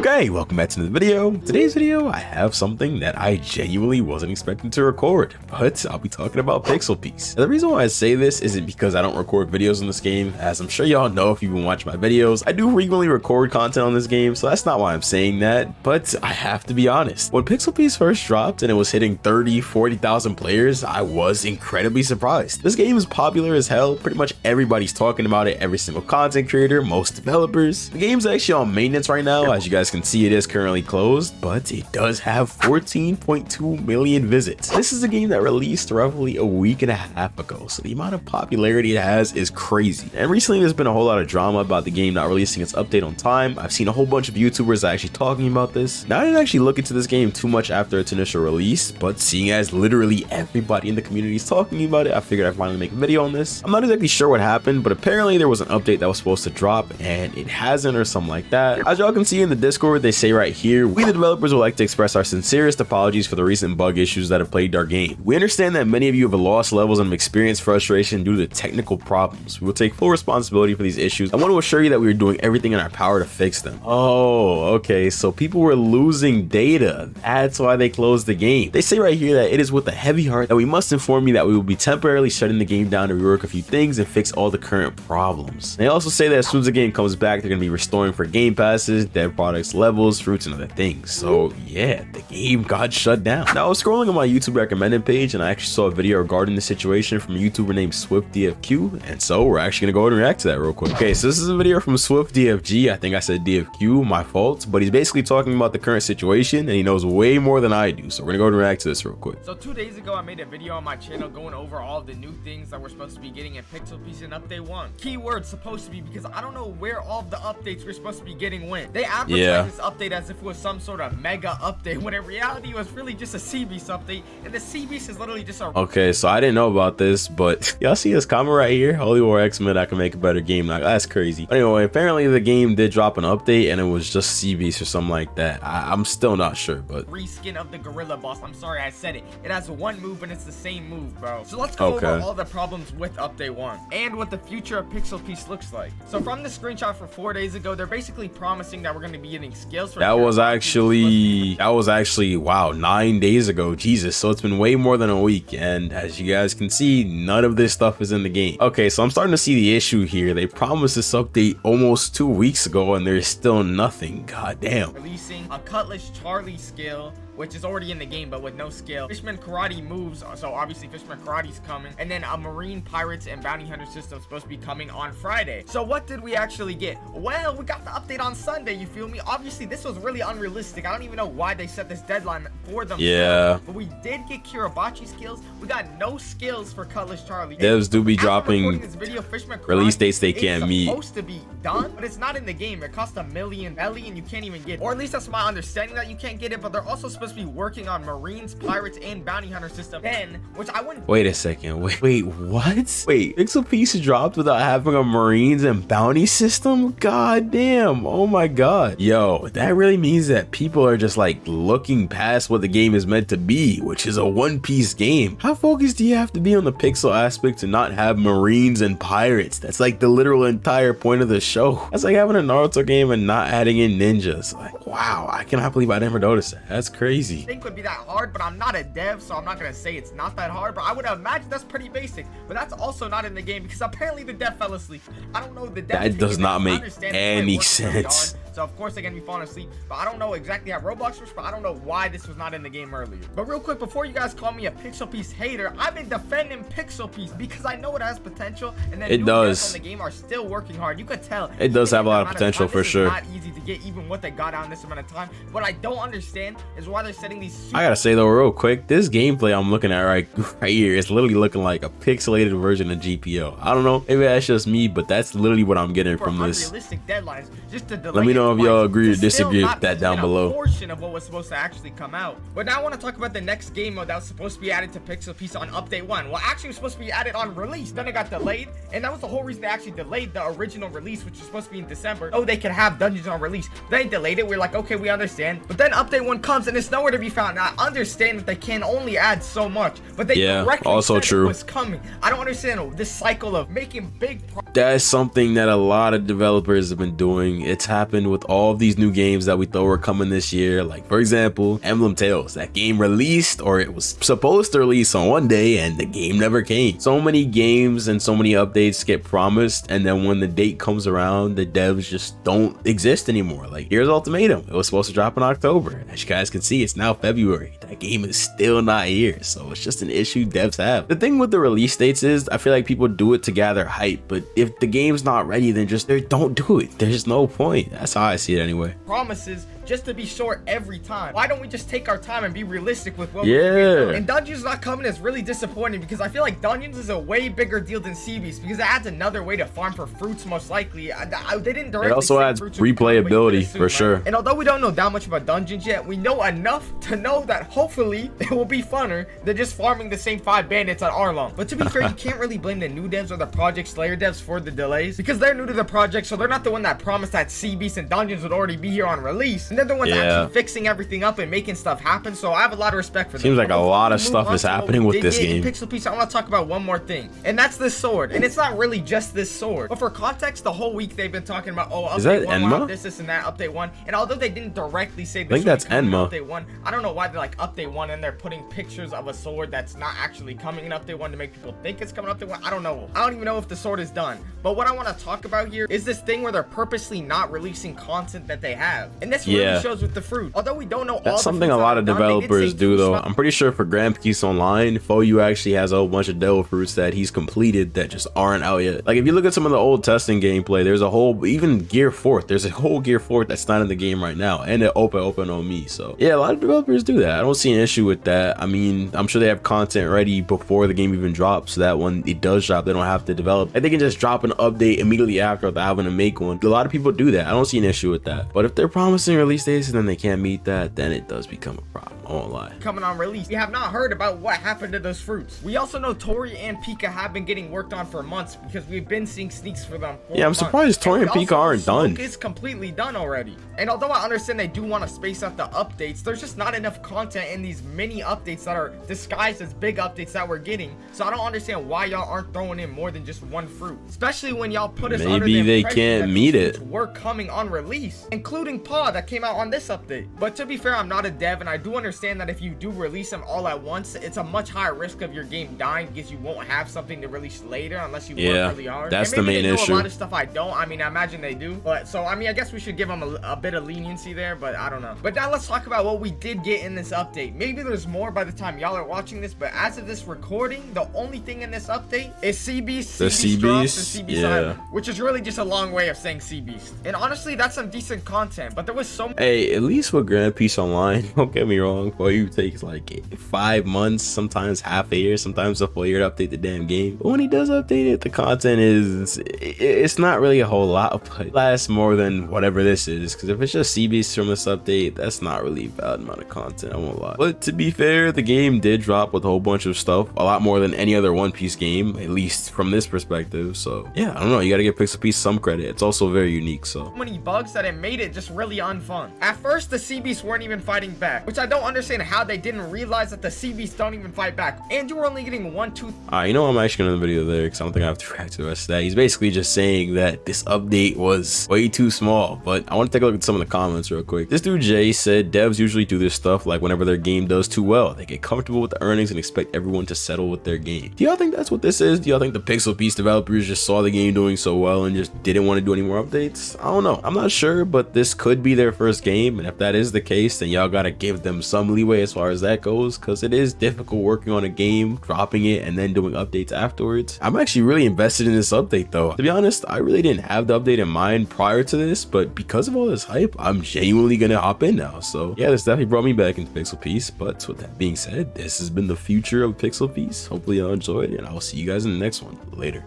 Okay, welcome back to the video. Today's video, I have something that I genuinely wasn't expecting to record, but I'll be talking about Pixel Piece. Now, the reason why I say this isn't because I don't record videos in this game. As I'm sure y'all know if you've been watching my videos, I do frequently record content on this game, so that's not why I'm saying that, but I have to be honest. When Pixel Piece first dropped and it was hitting 30,000-40,000 players, I was incredibly surprised. This game is popular as hell. Pretty much everybody's talking about it, every single content creator, most developers. The game's actually on maintenance right now. As you guys can see, it is currently closed, but it does have 14.2 million visits. This is a game that released roughly a week and a half ago, so the amount of popularity it has is crazy. And recently there's been a whole lot of drama about the game not releasing its update on time. I've seen a whole bunch of YouTubers actually talking about this. Now, I didn't actually look into this game too much after its initial release, but seeing as literally everybody in the community is talking about it, I figured I'd finally make a video on this. I'm not exactly sure what happened, but apparently there was an update that was supposed to drop and it hasn't, or something like that. As y'all can see in the Discord, they say right here, we the developers would like to express our sincerest apologies for the recent bug issues that have plagued our game. We understand that many of you have lost levels and have experienced frustration due to technical problems. We will take full responsibility for these issues. I want to assure you that we are doing everything in our power to fix them. Oh, okay, so people were losing data. That's why they closed the game. They say right here that it is with a heavy heart that we must inform you that we will be temporarily shutting the game down to rework a few things and fix all the current problems. They also say that as soon as the game comes back, they're going to be restoring for game passes, dev products, levels, fruits, and other things. So yeah, the game got shut down. Now, I was scrolling on my YouTube recommended page and I actually saw a video regarding the situation from a YouTuber named SwiftDFQ, and so we're actually gonna go ahead and react to that real quick. Okay, so this is a video from SwiftDFG. I think I said DFQ, my fault, but he's basically talking about the current situation and he knows way more than I do, so we're gonna go ahead and react to this real quick. So 2 days ago, I made a video on my channel going over all the new things that we're supposed to be getting in Pixel Piece in Update 1. Keywords supposed to be, because I don't know where all of the updates we're supposed to be getting went. They advertised this update as if it was some sort of mega update, when in reality it was really just a sea beast update, and the sea beast is literally just a... Okay, so I didn't know about this, but y'all see this comment right here? Holy War X-Men, I can make a better game. Like, that's crazy. But anyway, apparently the game did drop an update and it was just sea beast or something like that. I'm still not sure, but... reskin of the gorilla boss. I'm sorry I said it. It has one move and it's the same move, bro. So let's go over all the problems with Update 1 and what the future of Pixel Piece looks like. So from the screenshot for 4 days ago, they're basically promising that we're going to be getting skills for... That was actually, wow, 9 days ago. Jesus, so it's been way more than a week, and as you guys can see, none of this stuff is in the game. Okay, so I'm starting to see the issue here. They promised this update almost 2 weeks ago and there's still nothing. God damn. Releasing a Cutlass Charlie skill, which is already in the game but with no skill. Fishman Karate moves, so obviously Fishman Karate's coming, and then a Marine Pirates and Bounty Hunter system supposed to be coming on Friday. So what did we actually get? Well, we got the update on Sunday, you feel me? Obviously this was really unrealistic. I don't even know why they set this deadline for them. Yeah, but we did get Kirabachi skills. We got no skills for Cutlass Charlie. Devs do be dropping this video, release dates they can't meet. It's supposed to be done, but it's not in the game. It costs $1 million belly and you can't even get it. Or at least that's my understanding, that you can't get it, but they're also supposed to be working on Marines, Pirates, and Bounty Hunter system 10, which I wouldn't... Wait a second. Wait, what? Wait, Pixel Piece dropped without having a Marines and Bounty system? God damn. Oh my god. Yo, that really means that people are just like looking past what the game is meant to be, which is a one-piece game. How focused do you have to be on the pixel aspect to not have Marines and Pirates? That's like the literal entire point of the show. That's like having a Naruto game and not adding in ninjas. Like, wow, I cannot believe I never noticed that. That's crazy. I think would be that hard, but I'm not a dev, so I'm not gonna say it's not that hard, but I would imagine that's pretty basic. But that's also not in the game because apparently the dev fell asleep. I don't know the dev. That does not make any sense. So of course they're gonna be falling asleep, but I don't know exactly how Roblox works, but I don't know why this was not in the game earlier. But real quick, before you guys call me a Pixel Piece hater, I've been defending Pixel Piece because I know it has potential, and then it does. On the game are still working hard. You could tell it does have a lot of potential for sure. Not easy to get even what they got out in this amount of time. What I don't understand is why they're setting these. I gotta say though, real quick, this gameplay I'm looking at right here is literally looking like a pixelated version of GPO. I don't know, maybe that's just me, but that's literally what I'm getting from this. Unrealistic deadlines just to delay. Let me know if y'all agree or disagree with that down below. Portion of what was supposed to actually come out. But now I want to talk about the next game mode that was supposed to be added to Pixel Piece on Update 1. Well, actually it was supposed to be added on release. Then it got delayed, and that was the whole reason they actually delayed the original release, which was supposed to be in December. Oh, they could have dungeons on release. They delayed it. We're like, okay, we understand. But then Update 1 comes and it's nowhere to be found. Now, I understand that they can only add so much, but they correctly said it was coming. I don't understand this cycle of making big. That's something that a lot of developers have been doing. It's happened happen with all of these new games that we thought were coming this year. Like, for example, Emblem Tales. That game released, or it was supposed to release on one day, and the game never came. So many games and so many updates get promised, and then when the date comes around, the devs just don't exist anymore. Like, here's Ultimatum. It was supposed to drop in October. As you guys can see, it's now February. That game is still not here. So it's just an issue devs have. The thing with the release dates is, I feel like people do it to gather hype, but if the game's not ready, then just don't do it. There's no point. That's how I see it anyway. Promises just to be short every time. Why don't we just take our time and be realistic with what we do? And Dungeons not coming is really disappointing, because I feel like Dungeons is a way bigger deal than Sea Beast, because it adds another way to farm for fruits most likely. They didn't directly. It also adds replayability for sure. And although we don't know that much about Dungeons yet, we know enough to know that hopefully it will be funner than just farming the same 5 bandits at Arlong. But to be fair, you can't really blame the new devs or the Project Slayer devs for the delays, because they're new to the project, so they're not the one that promised that Sea Beast and Dungeons would already be here on release. And they're the ones actually fixing everything up and making stuff happen, so I have a lot of respect for them. Seems like a lot of stuff is happening with this game. Pixel Piece, I want to talk about one more thing, and that's this sword. And it's not really just this sword, but for context, the whole week they've been talking about, oh, is that update 1, Enma? This and that, update 1. And although they didn't directly say this, I think that's Enma. Update 1, I don't know why they're like update 1 and they're putting pictures of a sword that's not actually coming in update 1 to make people think it's coming update 1. I don't know. I don't even know if the sword is done. But what I want to talk about here is this thing where they're purposely not releasing content that they have, and this really shows with the fruit. Although we don't know, that's something a lot of developers do though. I'm pretty sure for Grand Peace Online, FOU actually has a whole bunch of devil fruits that he's completed that just aren't out yet. Like, if you look at some of the old testing gameplay, there's a whole, even Gear 4, there's a whole Gear 4 that's not in the game right now, and it open on me. So yeah, a lot of developers do that. I don't see an issue with that. I mean, I'm sure they have content ready before the game even drops, so that when it does drop, they don't have to develop, and they can just drop an update immediately after without having to make one. A lot of people do that. I don't see an issue with that. But if they're promising release dates and then they can't meet that, then it does become a problem. I won't lie. Coming on release, we have not heard about what happened to those fruits. We also know Tori and Pika have been getting worked on for months, because we've been seeing sneaks for them. Yeah, I'm surprised Tori and Pika aren't done. It's completely done already. And although I understand they do want to space out the updates, there's just not enough content in these mini updates that are disguised as big updates that we're getting. So I don't understand why y'all aren't throwing in more than just one fruit, especially when y'all put us under the they can't meet it. We're coming on release, including Paw that came out on this update. But to be fair, I'm not a dev, and I do understand that if you do release them all at once, it's a much higher risk of your game dying, because you won't have something to release later unless you work really hard. That's the main issue. A lot of stuff I don't. I mean, I imagine they do. But so I mean, I guess we should give them a bit of leniency there, but I don't know. But now let's talk about what we did get in this update. Maybe there's more by the time y'all are watching this, but as of this recording, the only thing in this update is Sea Beast, the Sea Beast, Sea Beast Island, which is really just a long way of saying Sea Beast. And honestly, that's some decent content, but there was so Hey, at least with Grand Peace Online, don't get me wrong, for you takes like 5 months, sometimes half a year, sometimes a full year to update the damn game. But when he does update it, the content it's not really a whole lot, but it lasts more than whatever this is, because if it's just Sea Beast from this update, that's not really a valid amount of content, I won't lie. But to be fair, the game did drop with a whole bunch of stuff, a lot more than any other One Piece game, at least from this perspective. So yeah, I don't know, you gotta give Pixel Piece some credit. It's also very unique. So many bugs that it made it just really unfun. At first, the Sea Beasts weren't even fighting back, which I don't understand how they didn't realize that the Sea Beasts don't even fight back, and you were only getting 1, 2. You know, I'm actually gonna end the video there because I don't think I have to react to the rest of that. He's basically just saying that this update was way too small. But I want to take a look at some of the comments real quick. This dude Jay said devs usually do this stuff like whenever their game does too well, they get comfortable with the earnings and expect everyone to settle with their game. Do y'all think that's what this is? Do y'all think the Pixel Piece developers just saw the game doing so well and just didn't want to do any more updates? I don't know, I'm not sure, but this could be their first game, and if that is the case, then y'all gotta give them some leeway as far as that goes, because it is difficult working on a game, dropping it, and then doing updates afterwards. I'm actually really invested in this update though. To be honest, I really didn't have the update in mind prior to this, but because of all this hype, I'm genuinely gonna hop in now. So yeah, this definitely brought me back into Pixel Piece. But with that being said, this has been the future of Pixel Piece. Hopefully y'all enjoyed, and I will see you guys in the next one. Later.